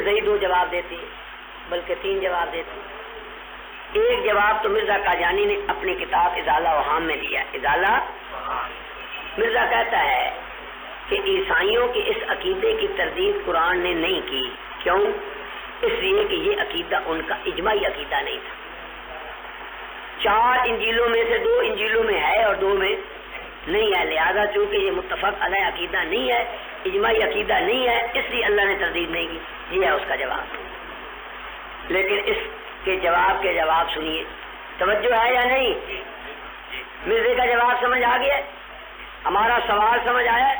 مرزائی 2 جواب دیتے ہیں، بلکہ 3 جواب دیتے ہیں۔ ایک جواب تو مرزا قاجانی نے اپنی کتاب ازالہ اوہام میں دیا۔ ازالہ مرزا کہتا ہے کہ عیسائیوں کے اس عقیدے کی تردید قرآن نے نہیں کی۔ کیوں؟ اس لیے کہ یہ عقیدہ ان کا اجماعی عقیدہ نہیں تھا۔ 4 انجیلوں میں سے 2 انجیلوں میں ہے اور 2 میں نہیں ہے، لہذا چونکہ یہ متفق علیہ عقیدہ نہیں ہے، اجماعی عقیدہ نہیں ہے، اس لیے اللہ نے تردید نہیں کی۔ یہ ہے اس کا جواب۔ لیکن اس کے جواب سنیے، توجہ ہے یا نہیں؟ مرزے کا جواب سمجھ آ گیا؟ ہمارا سوال سمجھ آیا؟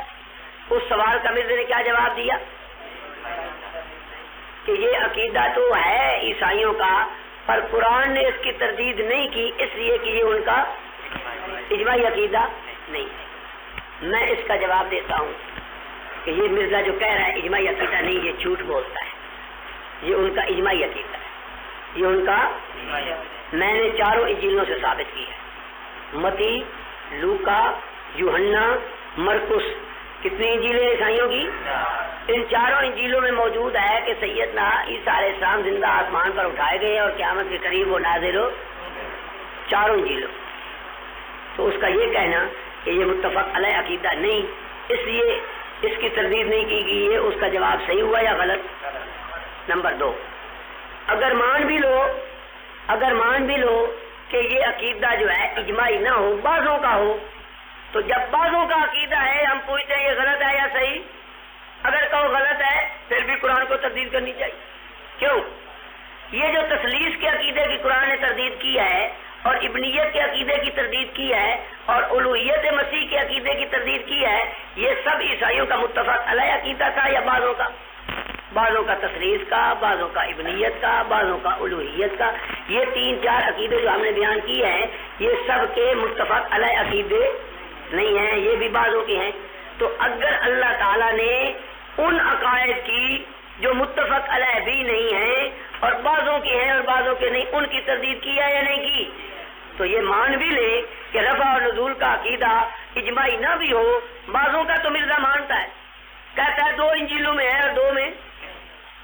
اس سوال کا مرزے نے کیا جواب دیا کہ یہ عقیدہ تو ہے عیسائیوں کا، پر قرآن نے اس کی تردید نہیں کی، اس لیے کہ یہ ان کا اجماعی عقیدہ نہیں ہے۔ میں اس کا جواب دیتا ہوں کہ یہ مرزا جو کہہ رہا ہے اجماعی عقیدہ نہیں، یہ جھوٹ بولتا ہے، یہ ان کا اجماعی عقیدہ ہے، یہ ان کا میں نے 4 انجیلوں سے ثابت کی ہے، متی، لوکا، یوحنا، مرکس۔ کتنی انجیلیں عیسائیوں کی؟ ان 4 انجیلوں میں موجود ہے کہ سیدنا عیسیٰ علیہ السلام زندہ آسمان پر اٹھائے گئے اور قیامت کے قریب وہ نازل ہو، 4 انجیلوں۔ تو اس کا یہ کہنا کہ یہ متفق علیہ عقیدہ نہیں، اس لیے اس کی تردید نہیں کی گئی ہے، اس کا جواب صحیح ہوا یا غلط؟ نمبر 2، اگر مان بھی لو کہ یہ عقیدہ جو ہے اجماعی نہ ہو، بعضوں کا ہو، تو جب بعضوں کا عقیدہ ہے ہم پوچھتے ہیں یہ غلط ہے یا صحیح؟ اگر کہو غلط ہے پھر بھی قرآن کو تردید کرنی چاہیے۔ کیوں؟ یہ جو تثلیث کے عقیدے کی قرآن نے تردید کی ہے اور ابنیت کے عقیدے کی تردید کی ہے اور الوہیت مسیح کے عقیدے کی تردید کی ہے، یہ سب عیسائیوں کا متفق علیہ عقیدہ تھا یا بعضوں کا؟ بعضوں کا تثلیث کا، بعضوں کا ابنیت کا، بعضوں کا الوہیت کا۔ یہ 3-4 عقیدے جو ہم نے بیان کیے ہیں یہ سب کے متفق علیہ عقیدے نہیں ہیں، یہ بھی بعضوں کے ہیں۔ تو اگر اللہ تعالیٰ نے ان عقائد کی جو متفق علیہ بھی نہیں ہیں اور بعضوں کے ہیں اور بعضوں کے نہیں، ان کی تردید کی ہے یا نہیں کی؟ تو یہ مان بھی لے کہ رفع اور نزول کا عقیدہ اجماعی نہ بھی ہو، بعضوں کا تو مرزا مانتا ہے، کہتا ہے 2 انجیلوں میں ہے اور 2 میں،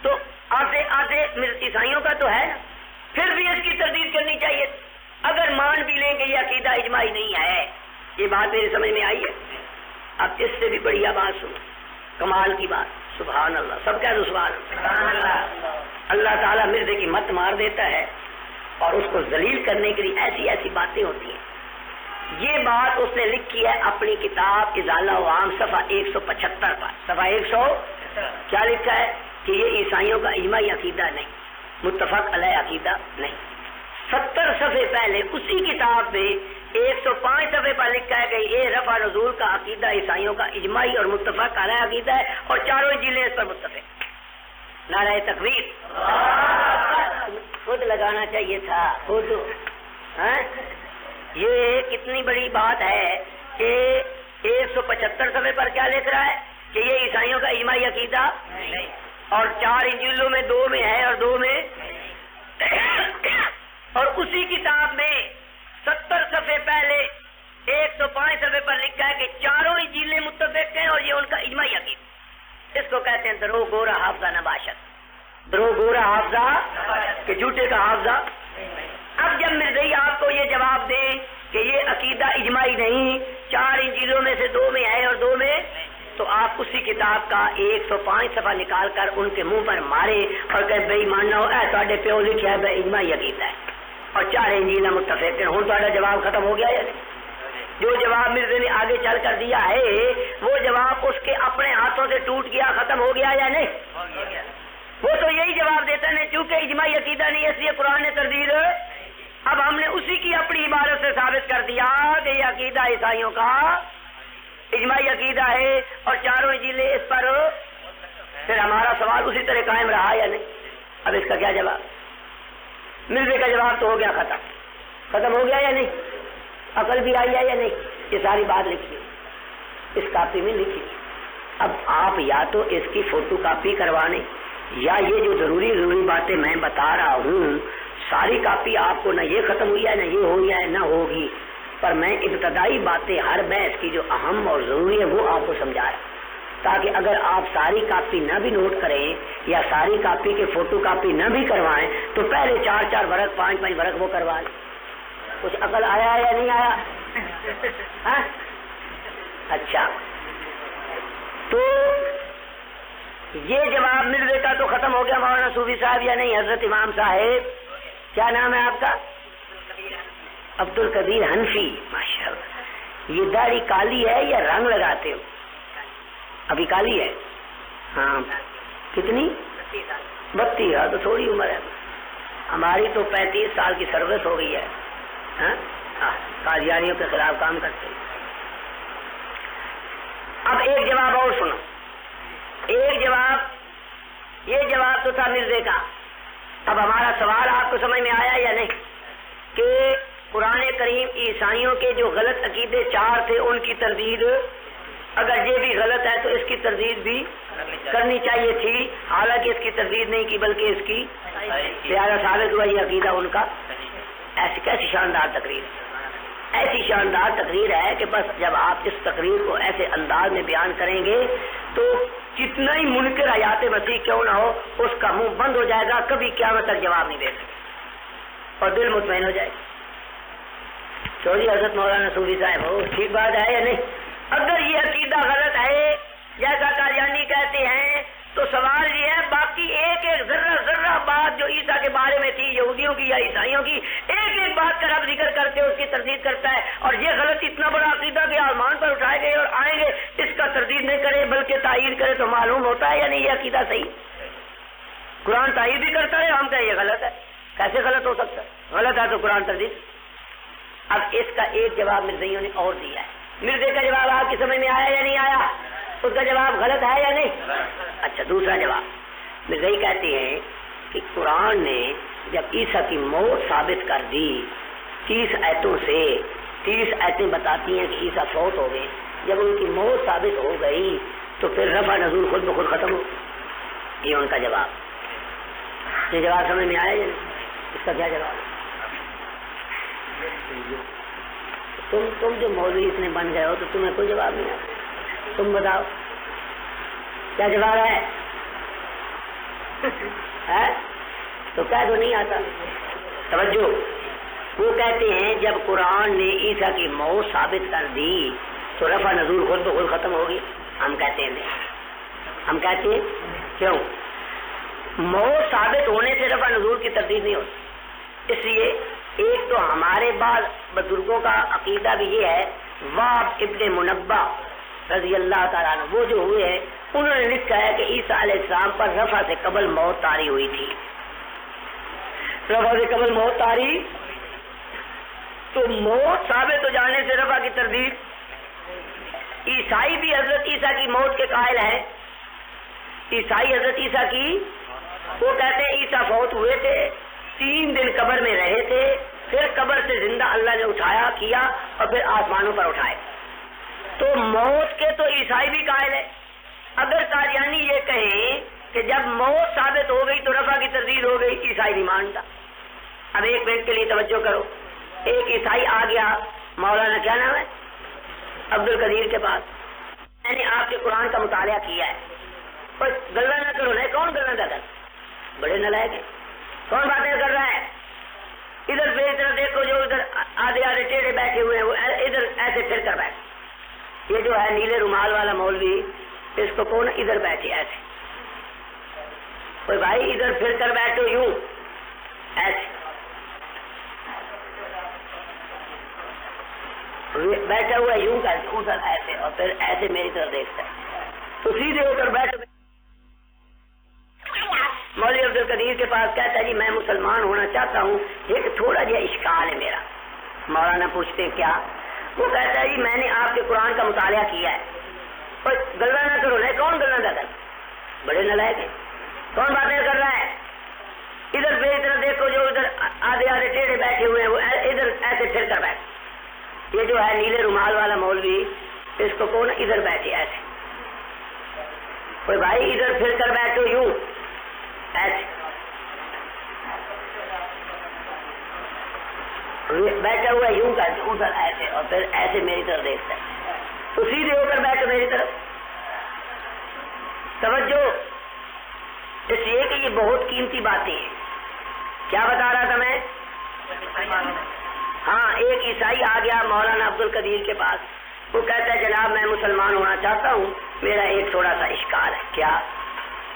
تو آتے عیسائیوں کا تو ہے، پھر بھی اس کی تردید کرنی چاہیے۔ اگر مان بھی لیں کہ یہ عقیدہ اجماعی نہیں ہے، یہ بات میری سمجھ میں آئی ہے؟ اب اس سے بھی بڑھیا بات سنو، کمال کی بات، سبحان اللہ، سب کہہ دو سبحان اللہ۔ اللہ تعالیٰ مرزے کی مت مار دیتا ہے اور اس کو ذلیل کرنے کے لیے ایسی ایسی باتیں ہوتی ہیں۔ یہ بات اس نے لکھی ہے اپنی کتاب ازالہ اوہام صفحہ 175 پر، صفحہ 100 کیا لکھا ہے کہ یہ عیسائیوں کا اجماعی عقیدہ نہیں، متفق علیہ عقیدہ نہیں۔ 70 صفحے پہلے اسی کتاب میں 105 صفحے پر لکھا ہے کہ یہ رفع نزول کا عقیدہ عیسائیوں کا اجماعی اور متفق علیہ عقیدہ ہے اور 4 انجیلیں اس پر متفق۔ نعرہ تکبیر! خود لگانا چاہیے تھا، خود۔ یہ کتنی بڑی بات ہے کہ 175 صفحے پر کیا لکھ رہا ہے کہ یہ عیسائیوں کا اجماعی عقیدہ اور 4 انجیلوں میں 2 میں ہے اور 2 میں، اور اسی کتاب میں 70 صفحے پہلے 105 صفحے پر لکھا ہے کہ 4 انجیلیں متفق ہیں اور یہ ان کا اجماعی عقیدہ۔ اس کو کہتے ہیں درو گورا حافظہ نباشت، درو گورا حافظہ کہ جھوٹے کا حافظہ۔ اب جب مرزائی آپ کو یہ جواب دیں کہ یہ عقیدہ اجماعی نہیں، 4 انجیلوں میں سے 2 میں ہے اور 2 میں، تو آپ اسی کتاب کا 105 صفحہ نکال کر ان کے منہ پر مارے اور کہ بے ایمان نہ ہو، اے تواڈے پیو لکھیا ہے بے اجماعی عقیدہ ہے اور 4 انجیل متفق ہیں۔ ہوں تہاڈا جواب ختم ہو گیا یا نہیں؟ جو جواب مرزا نے آگے چل کر دیا ہے وہ جواب اس کے اپنے ہاتھوں سے ٹوٹ گیا، ختم ہو گیا یا نہیں؟ وہ تو یہی جواب دیتا ہے چونکہ اجماعی عقیدہ نہیں اس لیے قرآن نے تردید۔ اب ہم نے اسی کی اپنی عبارت سے ثابت کر دیا کہ یہ عقیدہ عیسائیوں کا اجماعی عقیدہ ہے اور 4 انجیلیں اس پر، پھر ہمارا سوال اسی طرح قائم رہا یا نہیں؟ اب اس کا کیا جواب؟ مرزے کا جواب تو ہو گیا ختم ہو گیا یا نہیں؟ عقل بھی آئی ہے یا نہیں؟ یہ ساری بات لکھی اس کاپی میں لکھی۔ اب آپ یا تو اس کی فوٹو کاپی کروانے یا یہ جو ضروری باتیں میں بتا رہا ہوں ساری کاپی آپ کو نہ یہ ختم ہوئی ہے نہ یہ ہوئی ہے نہ ہوگی، پر میں ابتدائی باتیں ہر بحث کی جو اہم اور ضروری ہے وہ آپ کو سمجھا رہا۔ تاکہ اگر آپ ساری کاپی نہ بھی نوٹ کریں یا ساری کاپی کے فوٹو کاپی نہ بھی کروائیں تو پہلے 4 برق 5 برق وہ کروا لیں. کچھ عقل آیا یا نہیں آیا؟ اچھا تو یہ جواب مرزے کا تو ختم ہو گیا. مولانا صوفی صاحب یا نہیں؟ حضرت امام صاحب کیا نام ہے آپ کا؟ عبد القدیر حنفی. ماشاء اللہ. یہ داڑھی کالی ہے یا رنگ لگاتے ہو؟ ابھی کالی ہے. ہاں کتنی؟ 32. تو تھوڑی عمر ہے. ہماری تو 35 سال کی سروس ہو گئی ہے. قادیانیوں کے خلاف کام کرتے ہیں. اب ایک جواب اور سنو. ایک جواب، یہ جواب تو تھا مرزے کا. اب ہمارا سوال آپ کو سمجھ میں آیا یا نہیں کہ قرآن کریم عیسائیوں کے جو غلط عقیدے 4 تھے ان کی تردید، اگر یہ بھی غلط ہے تو اس کی تردید بھی کرنی چاہیے تھی، حالانکہ اس کی تردید نہیں کی بلکہ اس کی زیادہ ثابت ہوا یہ عقیدہ ان کا. ایسی کیسی شاندار تقریر، ایسی شاندار تقریر ہے کہ بس جب آپ اس تقریر کو ایسے انداز میں بیان کریں گے تو جتنا ہی منکر حیات مسیح کیوں نہ ہو اس کا منہ بند ہو جائے گا، کبھی قیامت تک جواب نہیں دے سکے اور دل مطمئن ہو جائے گا. چوری حضرت مولانا صوفی صاحب ہو، ٹھیک بات ہے یا نہیں؟ اگر یہ عقیدہ غلط ہے جیسا قادیانی کہتے ہیں تو سوال یہ ہے باقی ایک ذرہ بات جو عیسیٰ کے بارے میں تھی یہودیوں کی یا عیسائیوں کی، ایک بات کا رب ذکر کرتے اس کی تردید کرتا ہے، اور یہ غلط اتنا بڑا عقیدہ کہ آسمان پر اٹھائے گئے اور آئیں گے اس کا تردید نہیں کرے بلکہ تائید کرے تو معلوم ہوتا ہے یا نہیں یہ عقیدہ صحیح؟ قرآن تائید بھی کرتا ہے، ہم کہیں یہ غلط ہے. کیسے غلط ہو سکتا ہے؟ غلط ہے تو قرآن تردید. اب اس کا ایک جواب مرزائیوں نے اور دیا ہے. مرزے کا جواب آپ کی سمجھ میں آیا یا نہیں آیا؟ اس کا جواب غلط ہے یا نہیں؟ اچھا دوسرا جواب، مرزائی کہتے ہیں کہ قرآن نے جب عیسیٰ کی موت ثابت کر دی 30 آیتوں سے، 30 آیتیں بتاتی ہیں کہ عیسیٰ فوت ہو گئے، جب ان کی موت ثابت ہو گئی تو پھر رفع نزول خود بخود ختم ہو. یہ ان کا جواب. یہ جواب سمجھ میں آیا یا نہیں؟ اس کا کیا جواب؟ تم جو مولوی اتنے بن گئے ہو تو تمہیں کوئی جواب نہیں آتا. تم بتاؤ کیا جواب ہے؟ تو کہہ دو نہیں آتا. توجہ، وہ کہتے ہیں جب قرآن نے عیسیٰ کی موت ثابت کر دی تو رفع نزول خود بخود ختم ہوگی. ہم کہتے ہیں نہیں. ہم کہتے ہیں کیوں؟ موت ثابت ہونے سے رفع نزول کی تردید نہیں ہوتی. اس لیے ایک تو ہمارے بعض بزرگوں کا عقیدہ بھی یہ ہے، واب ابن منبہ رضی اللہ تعالیٰ عنہ وہ جو ہوئے ہیں انہوں نے لکھا ہے کہ عیسیٰ علیہ السلام پر رفع سے قبل موت طاری ہوئی تھی. رفع سے قبل موت طاری تو موت ثابت ہو جانے سے رفع کی تردید. عیسائی بھی حضرت عیسیٰ کی موت کے قائل ہیں. عیسائی حضرت عیسیٰ کی وہ کہتے ہیں عیسیٰ فوت ہوئے تھے، 3 دن قبر میں رہے تھے، پھر قبر سے زندہ اللہ نے اٹھایا کیا اور پھر آسمانوں پر اٹھائے. تو موت کے تو عیسائی بھی قائل ہے. اگر قادیانی یہ کہیں کہ جب موت ثابت ہو گئی تو رفع کی تردید ہو گئی، عیسائی نہیں مانتا. اب ایک منٹ کے لیے توجہ کرو. ایک عیسائی آ گیا، مولانا کیا نام ہے، عبد القدیر کے پاس، میں نے آپ کے قرآن کا مطالعہ کیا ہے. کوئی گلا نہ کرو. نہیں، کون گلا نہ کر؟ بڑے نالائق ہیں. کون باتیں کر رہا ہے؟ ادھر سے ادھر دیکھو، جو ادھر آدھے آدھے ٹیڑھے بیٹھے ہوئے ہیں وہ ادھر ایسے پھر کر بیٹھے. یہ جو ہے نیلے رومال والا مولوی، اس کو کون ادھر بیٹھے ایسے؟ کوئی بھائی ادھر پھر کر بیٹھو یوں ایسے بیٹھا ہوا یوں کر ادھر ایسے اور پھر ایسے میری طرف دیکھتا ہے تو سیدھے ہو کر بیٹھو. مولوی عبد القدیر کے پاس کہتا ہے جی میں مسلمان ہونا چاہتا ہوں، ایک تھوڑا جہا اشکال ہے میرا. مولانا پوچھتے کیا؟ وہ کہتا ہے جی میں نے آپ کے قرآن کا مطالعہ کیا ہے. اور گلا نہ کرو. نہیں، کون گلا نہ کر؟ بڑے نالائق ہیں. کون باتیں کر رہا ہے؟ ادھر سے ادھر دیکھو، جو ادھر آدھے آدھے ٹیڑھے بیٹھے ہوئے ہیں وہ ادھر ایسے پھر کر بیٹھے. یہ جو ہے نیلے رومال والا مولوی، اس کو کون ادھر بیٹھے ایسے؟ کوئی بھائی ادھر پھر کر بیٹھو یوں ایسے بیٹھا ہوا یوں کر ادھر ایسے اور پھر ایسے میری طرف دیکھتا ہے تو سیدھے ہو کر بیٹھو میری طرف. توجہ، اس لیے کہ یہ بہت قیمتی باتیں ہیں. کیا بتا رہا تھا میں؟ ہاں، ایک عیسائی آ گیا مولانا عبد القدیر کے پاس. وہ کہتا ہے جناب میں مسلمان ہونا چاہتا ہوں، میرا ایک تھوڑا سا اشکال ہے. کیا؟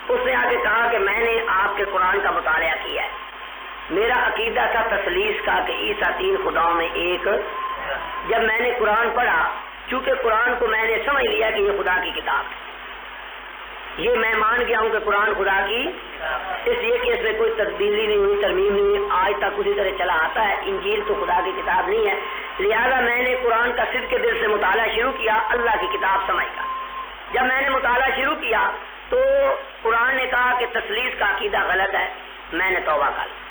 اس نے آگے کہا کہ میں نے آپ کے قرآن کا مطالعہ کیا ہے، میرا عقیدہ تھا تثلیث کا کہ عیسیٰ 3 خداؤں میں ایک. جب میں نے قرآن پڑھا، چونکہ قرآن کو میں نے سمجھ لیا کہ یہ خدا کی کتاب ہے، یہ میں مان گیا ہوں کہ قرآن خدا کی، اس لیے کہ اس میں کوئی تبدیلی نہیں ہوئی، ترمیم نہیں ہوئی، آج تک اسی طرح چلا آتا ہے. انجیل تو خدا کی کتاب نہیں ہے، لہذا میں نے قرآن کا صدق کے دل سے مطالعہ شروع کیا اللہ کی کتاب سمجھ کر. جب میں نے مطالعہ شروع کیا تو قرآن نے کہا کہ تثلیث کا عقیدہ غلط ہے، میں نے توبہ کر لی.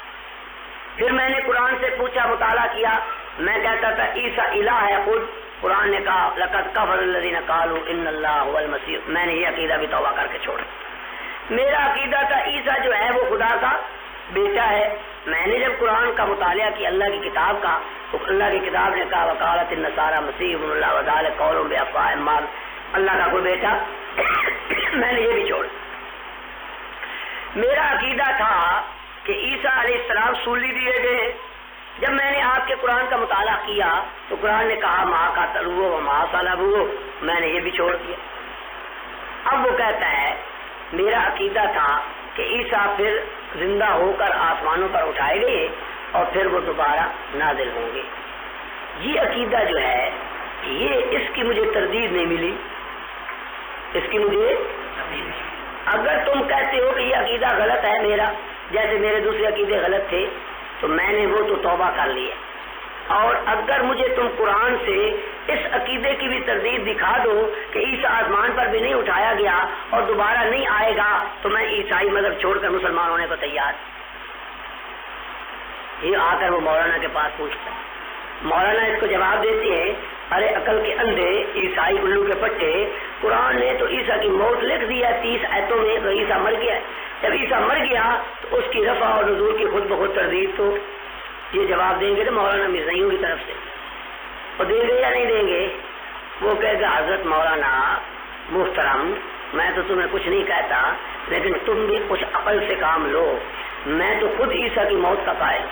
پھر میں نے قرآن سے پوچھا، مطالعہ کیا، میں کہتا تھا عیسیٰ الہ ہے خود، قرآن نے کہا لقد کفر الذین قالوا ان اللہ هو المسیح. میں نے یہ عقیدہ بھی توبہ کر کے چھوڑا. میرا عقیدہ تھا عیسیٰ جو ہے وہ خدا کا بیٹا ہے. میں نے جب قرآن کا مطالعہ کیا اللہ کی کتاب کا، تو اللہ کی کتاب نے کہا وقالت النصارى مسیح ابن اللہ وذلک قولهم بافواہہم، اللہ کا کوئی بیٹا. میں نے یہ بھی چھوڑا. میرا عقیدہ تھا کہ عیسیٰ علیہ السلام سولی دیے گئے. جب میں نے آپ کے قرآن کا مطالعہ کیا تو قرآن نے کہا ماں کا تلو و ماں صلبو، میں نے یہ بھی چھوڑ دیا. اب وہ کہتا ہے میرا عقیدہ تھا کہ عیسیٰ پھر زندہ ہو کر آسمانوں پر اٹھائے گئے اور پھر وہ دوبارہ نازل ہوں گے. یہ عقیدہ جو ہے یہ اس کی مجھے تردید نہیں ملی، اس کی مجھے. اگر تم کہتے ہو کہ یہ عقیدہ غلط ہے میرا، جیسے میرے دوسرے عقیدے غلط تھے، تو میں نے وہ تو توبہ کر لی ہے. اور اگر مجھے تم قرآن سے اس عقیدے کی بھی تردید دکھا دو کہ عیسیٰ آسمان پر بھی نہیں اٹھایا گیا اور دوبارہ نہیں آئے گا، تو میں عیسائی مذہب چھوڑ کر مسلمان ہونے کو تیار. یہ آ کر وہ مولانا کے پاس پوچھتا ہے. مولانا اس کو جواب دیتی ہے ارے عقل کے اندھے عیسائی الو کے پٹے، قرآن نے تو عیسیٰ کی موت لکھ دی ہے 30 آیتوں میں، تو عیسیٰ مر گیا ہے. جب عیسیٰ مر گیا تو اس کی رفع اور نزول کی خود بخود تردید. تو یہ جواب دیں گے تو مولانا مرزائیوں کی طرف سے، اور دیں گے یا نہیں دیں گے؟ وہ کہے گا حضرت مولانا محترم میں تو تمہیں کچھ نہیں کہتا، لیکن تم بھی کچھ عقل سے کام لو. میں تو خود عیسیٰ کی موت کا قائل.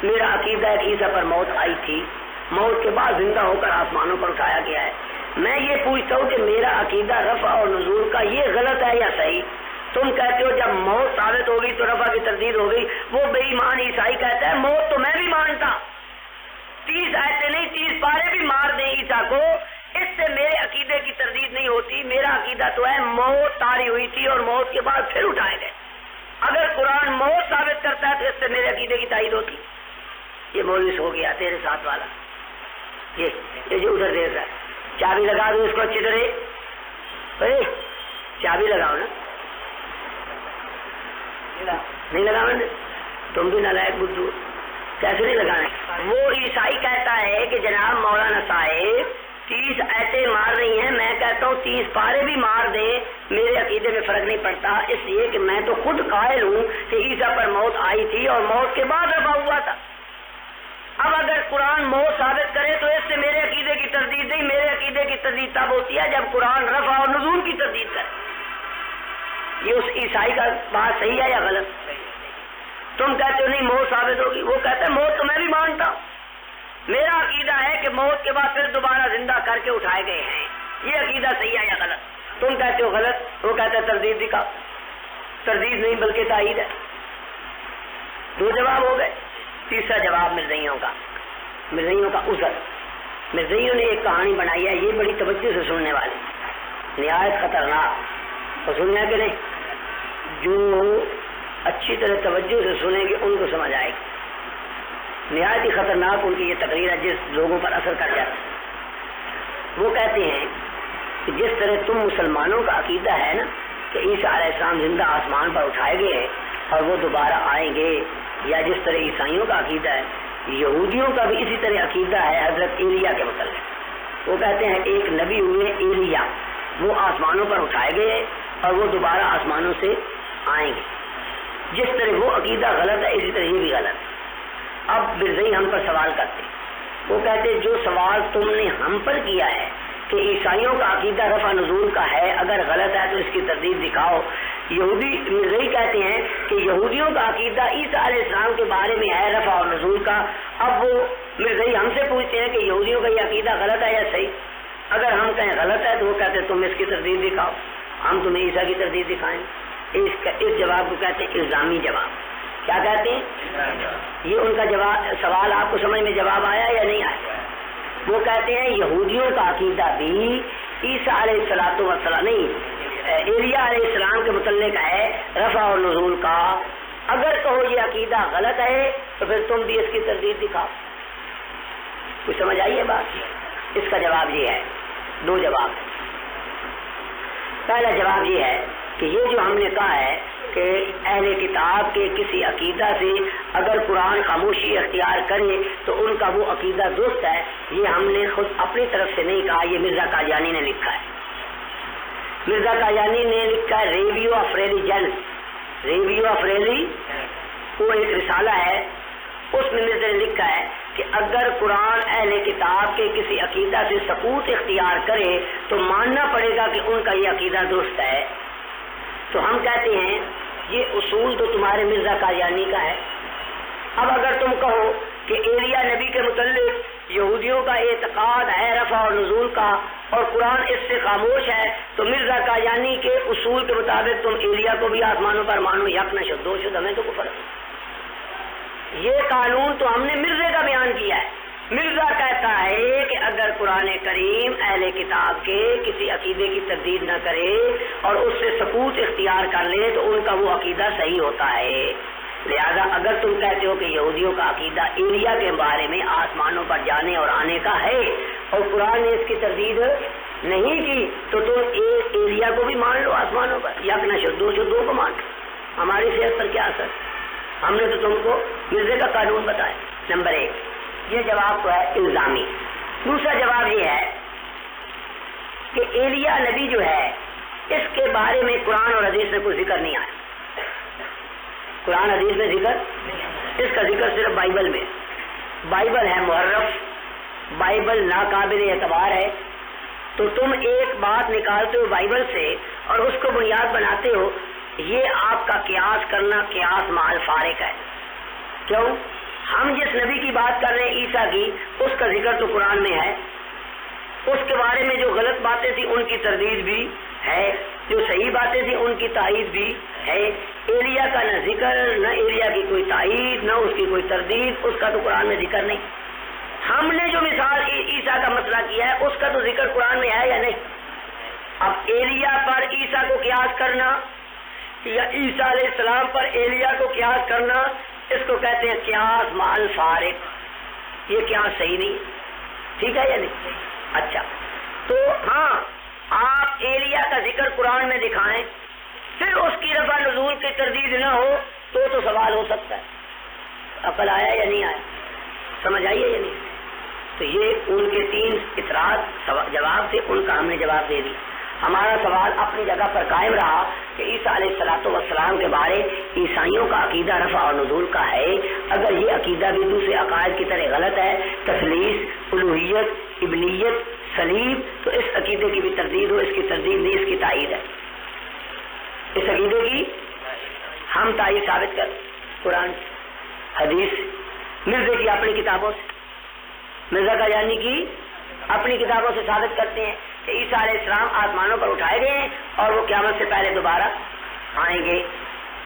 میرا عقیدہ ہے کہ عیسیٰ پر موت آئی تھی، موت کے بعد زندہ ہو کر آسمانوں پر اٹھایا گیا ہے. میں یہ پوچھتا ہوں کہ میرا عقیدہ رفع اور نزول کا یہ غلط ہے یا صحیح؟ تم کہتے ہو جب موت ثابت ہوگی تو رفع کی تردید ہوگی. وہ بے ایمان عیسائی کہتا ہے موت تو میں بھی مانتا، 30 آیتیں نہیں 30 پارے بھی مار دیں عیسیٰ کو، اس سے میرے عقیدے کی تردید نہیں ہوتی. میرا عقیدہ تو ہے موت طاری ہوئی تھی اور موت کے بعد پھر اٹھائے گئے. اگر قرآن موت ثابت کرتا ہے تو اس سے میرے عقیدے کی تائید ہوتی. یہ مولوی ہو گیا تیرے ساتھ والا، یہ جو ادھر دیکھ رہا ہے. چابی لگا دو اس کو اچھی طرح، چابی لگاؤ نا. نہیں لگانا تم بھی نالائق بدھو، کیسے نہیں لگانا؟ وہ عیسائی کہتا ہے کہ جناب مولانا صاحب 30 ایسے مار رہی ہیں، میں کہتا ہوں 30 پارے بھی مار دیں میرے عقیدے میں فرق نہیں پڑتا، اس لیے کہ میں تو خود قائل ہوں کہ عیسیٰ پر موت آئی تھی اور موت کے بعد رفع ہوا تھا. اب اگر قرآن موت ثابت کرے تو اس سے میرے عقیدے کی تردید نہیں. میرے عقیدے کی تردید تب ہوتی ہے جب قرآن رفع اور نزول کی تردید کرے. یہ اس عیسائی کا بات صحیح ہے یا غلط؟ تم کہتے ہو نہیں موت ثابت ہوگی، وہ کہتا ہے موت تو میں بھی مانتا ہوں. میرا عقیدہ ہے کہ موت کے بعد پھر دوبارہ زندہ کر کے اٹھائے گئے ہیں. یہ عقیدہ صحیح ہے یا غلط؟ تم کہتے ہو غلط، وہ کہتا ہے تردید دکھا. تردید نہیں بلکہ تائید ہے. 2 جواب ہو گئے. تیسرا جواب مرزائیوں کا عذر. مرزائیوں نے ایک کہانی بنائی ہے، یہ بڑی توجہ سے سننے والی، نہایت خطرناک. تو سننا کہ نہیں؟ جو اچھی طرح توجہ سے سنیں گے ان کو سمجھ آئے گی. نہایت ہی خطرناک ان کی یہ تقریر ہے جس لوگوں پر اثر کر جاتا ہے. وہ کہتے ہیں کہ جس طرح تم مسلمانوں کا عقیدہ ہے نا کہ عیسیٰ علیہ السلام زندہ آسمان پر اٹھائے گئے اور وہ دوبارہ آئیں گے، یا جس طرح عیسائیوں کا عقیدہ ہے، یہودیوں کا بھی اسی طرح عقیدہ ہے حضرت ایلیا کے متعلق. وہ کہتے ہیں ایک نبی ہوئے ایلیا، وہ آسمانوں پر اٹھائے گئے اور وہ دوبارہ آسمانوں سے آئیں گے. جس طرح وہ عقیدہ غلط ہے اسی طرح یہ بھی غلط ہے. اب مرزائی ہم پر سوال کرتے، وہ کہتے جو سوال تم نے ہم پر کیا ہے کہ عیسائیوں کا عقیدہ رفع نزول کا ہے، اگر غلط ہے تو اس کی تردید دکھاؤ۔ یہودی مرزائی کہتے ہیں کہ یہودیوں کا عقیدہ عیسیٰ علیہ السلام کے بارے میں ہے رفع اور نزول کا۔ اب وہ مرزائی ہم سے پوچھتے ہیں کہ یہودیوں کا یہ عقیدہ غلط ہے یا صحیح؟ اگر ہم کہیں غلط ہے تو وہ کہتے ہیں تم اس کی تردید دکھاؤ، ہم تمہیں عیسیٰ کی تردید دکھائیں۔ اس جواب کو کہتے ہیں الزامی جواب۔ کیا کہتے ہیں؟ یہ ان کا جواب سوال آپ کو سمجھ میں جواب آیا یا نہیں آیا؟ وہ کہتے ہیں یہودیوں کا عقیدہ بھی عیسیٰ علیہ السلام نہیں ایلیا علیہ السلام کے متعلق ہے رفع اور نزول کا۔ اگر کہو یہ عقیدہ غلط ہے تو پھر تم بھی اس کی تردید دکھاؤ۔ کچھ سمجھ آئیے بات؟ اس کا جواب یہ ہے، دو جواب۔ پہلا جواب یہ ہے کہ یہ جو ہم نے کہا ہے کہ اہل کتاب کے کسی عقیدہ سے اگر قرآن خاموشی اختیار کرے تو ان کا وہ عقیدہ درست ہے، یہ ہم نے خود اپنی طرف سے نہیں کہا، یہ مرزا قادیانی نے لکھا ہے۔ مرزا قادیانی نے لکھا ہے review of religion, review of really, وہ ایک رسالہ ہے، اس میں مرزا نے لکھا ہے کہ اگر قرآن اہل کتاب کے کسی عقیدہ سے سقوط اختیار کرے تو ماننا پڑے گا کہ ان کا یہ عقیدہ درست ہے۔ تو ہم کہتے ہیں یہ اصول تو تمہارے مرزا قادیانی کا ہے۔ اب اگر تم کہو کہ ایلیا نبی کے متعلق یہودیوں کا اعتقاد ہے رفع اور نزول کا اور قرآن اس سے خاموش ہے، تو مرزا قادیانی کے اصول کے مطابق تم ایلیا کو بھی آسمانوں پر مانو، یک نہ شد دو شد، ہمیں تو کفر۔ یہ قانون تو ہم نے مرزے کا بیان کیا ہے۔ مرزا کہتا ہے کہ اگر قرآن کریم اہل کتاب کے کسی عقیدے کی تردید نہ کرے اور اس سے سقوط اختیار کر لے تو ان کا وہ عقیدہ صحیح ہوتا ہے۔ لہذا اگر تم کہتے ہو کہ یہودیوں کا عقیدہ ایلیا کے بارے میں آسمانوں پر جانے اور آنے کا ہے اور قرآن نے اس کی تردید نہیں کی تو تم ایلیا کو بھی مان لو آسمانوں پر، یک نہ شد دو کو مان لو، ہماری صحت پر کیا اثر؟ ہم نے تو تم کو مرزے کا قانون بتایا۔ نمبر 1 یہ جواب تو ہے الزامی۔ دوسرا جواب یہ ہے کہ ایلیا نبی جو ہے اس کے بارے میں قرآن اور حدیث میں کوئی ذکر نہیں آیا۔ قرآن حدیث میں ذکر، اس کا ذکر صرف بائبل میں۔ بائبل ہے محرف، بائبل ناقابل اعتبار ہے، تو تم ایک بات نکالتے ہو بائبل سے اور اس کو بنیاد بناتے ہو، یہ آپ کا قیاس کرنا قیاس مال فارق ہے۔ کیوں؟ ہم جس نبی کی بات کر رہے ہیں عیسیٰ کی، اس کا ذکر تو قرآن میں ہے، اس کے بارے میں جو غلط باتیں تھیں ان کی تردید بھی ہے، جو صحیح باتیں تھیں ان کی تائید بھی ہے۔ ایلیا کا نہ ذکر، نہ ایلیا کی کوئی تائید، نہ اس کی کوئی تردید، اس کا تو قرآن میں ذکر نہیں۔ ہم نے جو مثال عیسیٰ کا مسئلہ کیا ہے اس کا تو ذکر قرآن میں ہے یا نہیں؟ اب ایلیا پر عیسیٰ کو قیاس کرنا یا عیسیٰ علیہ السلام پر ایلیا کو قیاس کرنا، اس کو کہتے ہیں قیاس مال فارق۔ یہ قیاس صحیح نہیں، ٹھیک ہے یا نہیں؟ اچھا، تو ہاں آپ ایلیا کا ذکر قرآن میں دکھائیں، پھر اس کی رفع نزول کی تردید نہ ہو تو سوال ہو سکتا ہے۔ عقل آیا یا نہیں آیا؟ سمجھ آئیے یا نہیں؟ تو یہ ان کے 3 اعتراض جواب تھے، ان کا ہم نے جواب دے دیا۔ ہمارا سوال اپنی جگہ پر قائم رہا کہ عیسیٰ علیہ السلام کے بارے عیسائیوں کا عقیدہ رفع اور نزول کا ہے۔ اگر یہ عقیدہ بھی دوسرے عقائد کی طرح غلط ہے، تثلیث، الوہیت، ابنیت، صلیب، تو اس عقیدے کی بھی تردید ہو، اس کی تردید نہیں، اس کی تائید ہے۔ اس عقیدے کی ہم تائید ثابت کر قرآن حدیث، مرزے کی اپنی کتابوں سے، مرزا قادیانی کی اپنی کتابوں سے ثابت کرتے ہیں کہ عیسیٰ علیہ السلام آسمانوں پر اٹھائے گئے ہیں اور وہ قیامت سے پہلے دوبارہ آئیں گے۔